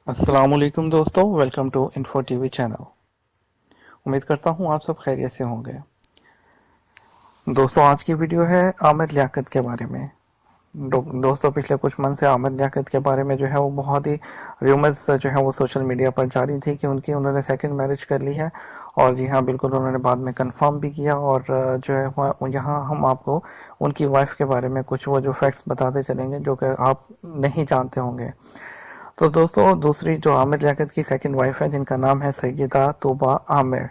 अस्सलाम वालेकुम दोस्तों, welcome to info TV channel. उम्मीद करता हूँ आप सब खैरियत से होंगे। दोस्तों, आज की वीडियो है आमिर लियाकत के बारे में। दोस्तों, पिछले कुछ मंथ से आमिर लियाकत के बारे में जो है वो बहुत ही र्यूमर्स जो है वो सोशल मीडिया पर जारी थी कि उन्होंने सेकंड मैरिज कर ली है। और जी हाँ, बिल्कुल उन्होंने बाद में कंफर्म भी किया। और जो है यहाँ हम आपको उनकी वाइफ के बारे में कुछ वो जो फैक्ट्स बताते चलेंगे जो कि आप नहीं जानते होंगे। तो दोस्तों, दूसरी जो आमिर लियाकत की सेकंड वाइफ है जिनका नाम है सैयदा तोबा आमिर,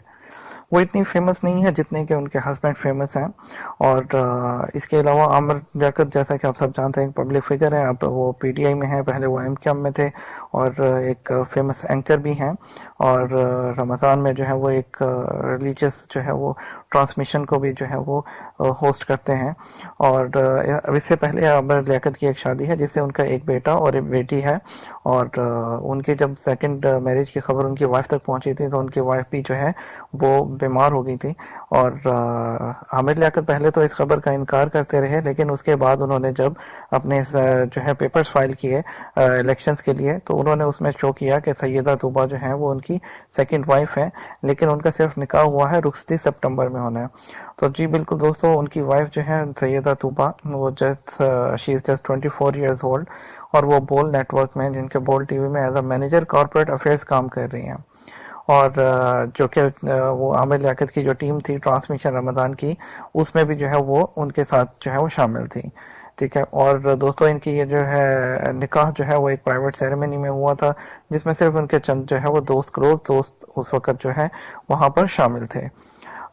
वो इतनी फेमस नहीं है जितने कि उनके हस्बैंड फेमस हैं। और इसके अलावा आमिर लियाकत, जैसा कि आप सब जानते हैं, एक पब्लिक फिगर है। अब वो पीटीआई में है, पहले वो एमक्यूएम में थे और एक फेमस एंकर भी हैं। और रमज़ान में जो है वो एक रिलीजियस जो है वो ट्रांसमिशन को भी जो है वो होस्ट करते हैं। और अब इससे पहले आमिर लियाकत की एक शादी है जिससे उनका एक बेटा और एक बेटी है। और उनके जब सेकंड मैरिज की खबर उनकी वाइफ तक पहुंची थी तो उनकी वाइफ भी जो है वो बीमार हो गई थी। और आमिर लियाकत पहले तो इस खबर का इनकार करते रहे, लेकिन उसके बाद उन्होंने जब अपने जो है पेपर्स फाइल किए इलेक्शंस के लिए, तो उन्होंने उसमें शो किया कि सैयदा तूबा जो है वो उनकी सेकंड वाइफ है, लेकिन उनका सिर्फ निकाह हुआ है, रुखसती सितंबर में होना है। तो जी बिल्कुल दोस्तों, उनकी वाइफ जो है सैयदा तूबा, वो she is just 24 years old. और वो बोल नेटवर्क में, जिनके बोल टीवी में as a manager corporate affairs काम कर रही हैं। और जो कि वो आमिर लियाकत की जो टीम थी ट्रांसमिशन रमज़ान की, उसमें भी जो है वो उनके साथ जो है वो शामिल थी। ठीक है। और दोस्तों, इनकी ये जो है निकाह जो है वो एक प्राइवेट सेरेमनी में हुआ था, जिसमें सिर्फ उनके चंद जो है वो दोस्त, क्लोज दोस्त उस वक्त जो है वहाँ पर शामिल थे।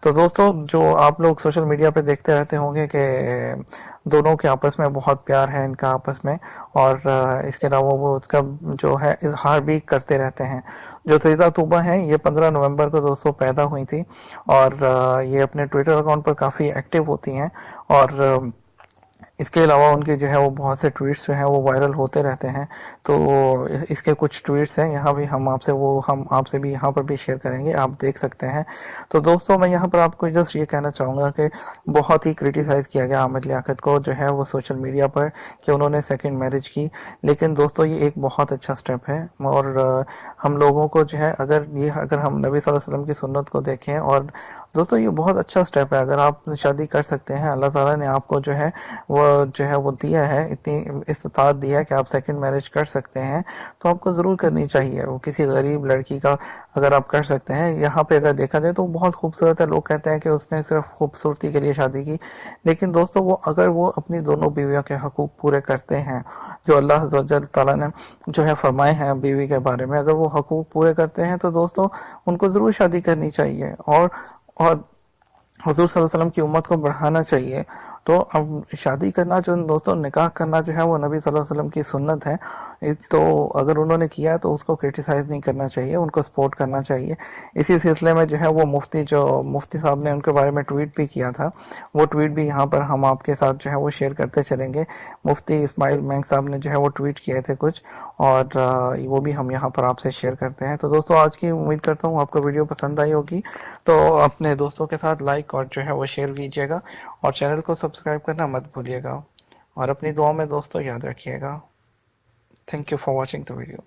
तो दोस्तों, जो आप लोग सोशल मीडिया पे देखते रहते होंगे कि दोनों के आपस में बहुत प्यार है इनका आपस में। और इसके अलावा वो उसका जो है इजहार भी करते रहते हैं। जो सैयदा तूबा हैं, ये 15 नवंबर को दोस्तों पैदा हुई थी। और ये अपने ट्विटर अकाउंट पर काफ़ी एक्टिव होती हैं। और इसके अलावा उनके जो है वो बहुत से ट्वीट्स जो हैं वो वायरल होते रहते हैं। तो इसके कुछ ट्वीट्स हैं, यहाँ भी हम आपसे भी यहाँ पर भी शेयर करेंगे, आप देख सकते हैं। तो दोस्तों, मैं यहाँ पर आपको जस्ट ये कहना चाहूँगा कि बहुत ही क्रिटिसाइज़ किया गया आमिर लियाकत को जो है वो सोशल मीडिया पर कि उन्होंने सेकंड मैरिज की। लेकिन दोस्तों, ये एक बहुत अच्छा स्टेप है। और हम लोगों को जो है, अगर हम नबी सल्लल्लाहु अलैहि वसल्लम की सुन्नत को देखें, और दोस्तों ये बहुत अच्छा स्टेप है। अगर आप शादी कर सकते हैं, अल्लाह ताला ने आपको जो है वो दिया है, इतनी इस्तात दिया है कि आप सेकंड मैरिज कर सकते हैं, तो आपको ज़रूर करनी चाहिए। वो किसी गरीब लड़की का अगर आप कर सकते हैं, यहाँ पे अगर देखा जाए तो बहुत खूबसूरत है। लोग कहते हैं कि उसने सिर्फ खूबसूरती के लिए शादी की, लेकिन दोस्तों अगर वो अपनी दोनों बीवियों के हकूक़ पूरे करते हैं, जो अल्लाह ताला ने जो है फरमाए हैं बीवी के बारे में, अगर वो हकूक़ पूरे करते हैं तो दोस्तों उनको ज़रूर शादी करनी चाहिए। और हुज़ूर सल्लल्लाहु अलैहि वसल्लम की उम्मत को बढ़ाना चाहिए। तो अब शादी करना, जो दोस्तों निकाह करना जो है वो नबी सल्लल्लाहु अलैहि वसल्लम की सुन्नत है। तो अगर उन्होंने किया तो उसको क्रिटिसाइज़ नहीं करना चाहिए, उनको सपोर्ट करना चाहिए। इसी सिलसिले में जो है वो मुफ्ती साहब ने उनके बारे में ट्वीट भी किया था। वो ट्वीट भी यहाँ पर हम आपके साथ जो है वो शेयर करते चलेंगे। मुफ्ती इस्माइल मैंग साहब ने जो है वो ट्वीट किए थे कुछ, और वो भी हम यहाँ पर आपसे शेयर करते हैं। तो दोस्तों, आज की उम्मीद करता हूँ आपको वीडियो पसंद आई होगी। तो अपने दोस्तों के साथ लाइक और जो है वो शेयर कीजिएगा, और चैनल को सब्सक्राइब करना मत भूलिएगा। और अपनी दुआ में दोस्तों याद रखिएगा। Thank you for watching the video.